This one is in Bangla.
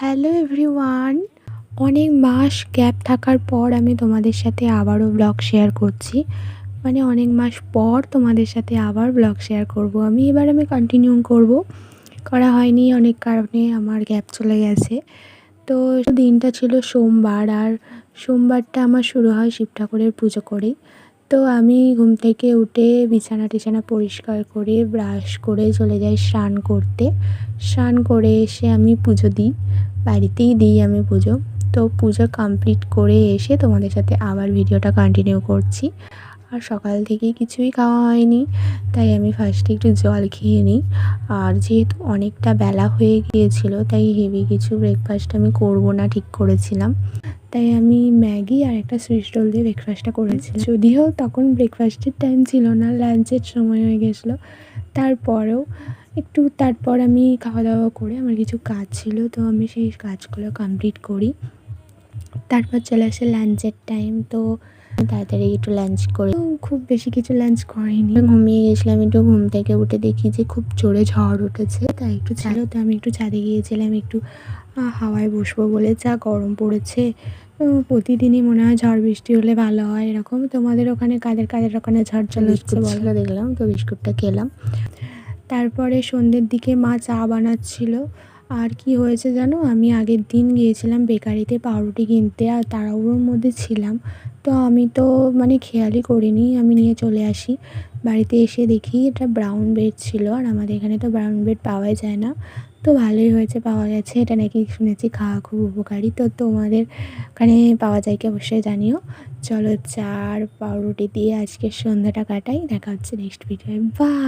হ্যালো এভরিওয়ান, অনেক মাস গ্যাপ থাকার পর আমি তোমাদের সাথে আবারও ব্লগ শেয়ার করছি। অনেক মাস পর তোমাদের সাথে আবার ব্লগ শেয়ার করব। আমি কন্টিনিউ করব, করা হয়নি অনেক কারণে, আমার গ্যাপ চলে গেছে। তো দিনটা ছিল সোমবার, আর সোমবারটা আমার শুরু হয় শিব ঠাকুরের পুজো করেই। তো আমি ঘুম থেকে উঠে বিছানা টিছানা পরিষ্কার করে ব্রাশ করে চলে যাই স্নান করতে। স্নান করে এসে আমি পুজো দিই, বাড়িতেই দিই আমি পুজো। তো পুজো কমপ্লিট করে এসে তোমাদের সাথে আবার ভিডিওটা কন্টিনিউ করছি। আর সকাল থেকেই কিছুই খাওয়া হয়নি, তাই আমি ফার্স্টে একটু জল খেয়ে নিই। আর যেহেতু অনেকটা বেলা হয়ে গিয়েছিল, তাই হেভি কিছু ব্রেকফাস্ট আমি করব না ঠিক করেছিলাম। তাই আমি ম্যাগি আর একটা সুইচ রোল দিয়ে ব্রেকফাস্টটা করেছিলাম। যদিও তখন ব্রেকফাস্টের টাইম ছিল না, লাঞ্চের সময় হয়ে গেছিলো। তারপর আমি খাওয়া দাওয়া করে আমার কিছু কাজ ছিল, তো আমি সেই কাজগুলো কমপ্লিট করি। তারপর চলে আসে লাঞ্চের টাইম, তো তাড়াতাড়ি একটু লাঞ্চ করে, খুব বেশি কিছু লাঞ্চ করিনি, ঘুমিয়ে গেছিলাম। একটু ঘুম থেকে উঠে দেখি যে খুব জোরে ঝড় উঠেছে, তাই একটু তো আমি একটু ছাদে গিয়েছিলাম একটু হাওয়ায় বসবো বলে। যা গরম পড়েছে, প্রতিদিনই মনে হয় ঝড় বৃষ্টি হলে ভালো হয় এরকম। তোমাদের ওখানে কাদের ওখানে ঝড় চলে হচ্ছে বলো? দেখলাম তো বিস্কুটটা খেলাম। তারপরে সন্ধ্যের দিকে মা চা বানাচ্ছিল। আর কি হয়েছে জানো, আমি আগের দিন গিয়েছিলাম বেকারিতে পাউরুটি কিনতে, আর তাড়াহুড়োর মধ্যে ছিলাম, তো আমি তো খেয়ালই করিনি, আমি নিয়ে চলে আসি। বাড়িতে এসে দেখি এটা ব্রাউন ব্রেড ছিল, আর আমাদের এখানে তো ব্রাউন ব্রেড পাওয়াই যায় না। তো ভালোই হয়েছে পাওয়া গেছে, এটা নাকি শুনেছি খাওয়া খুব উপকারী। তো তোমাদের ওখানে পাওয়া যায় কি অবশ্যই জানিও। চলো চা আর পাউরুটি দিয়ে আজকের সন্ধ্যাটা কাটাই, দেখা হচ্ছে নেক্সট ভিডিওয়। বাই।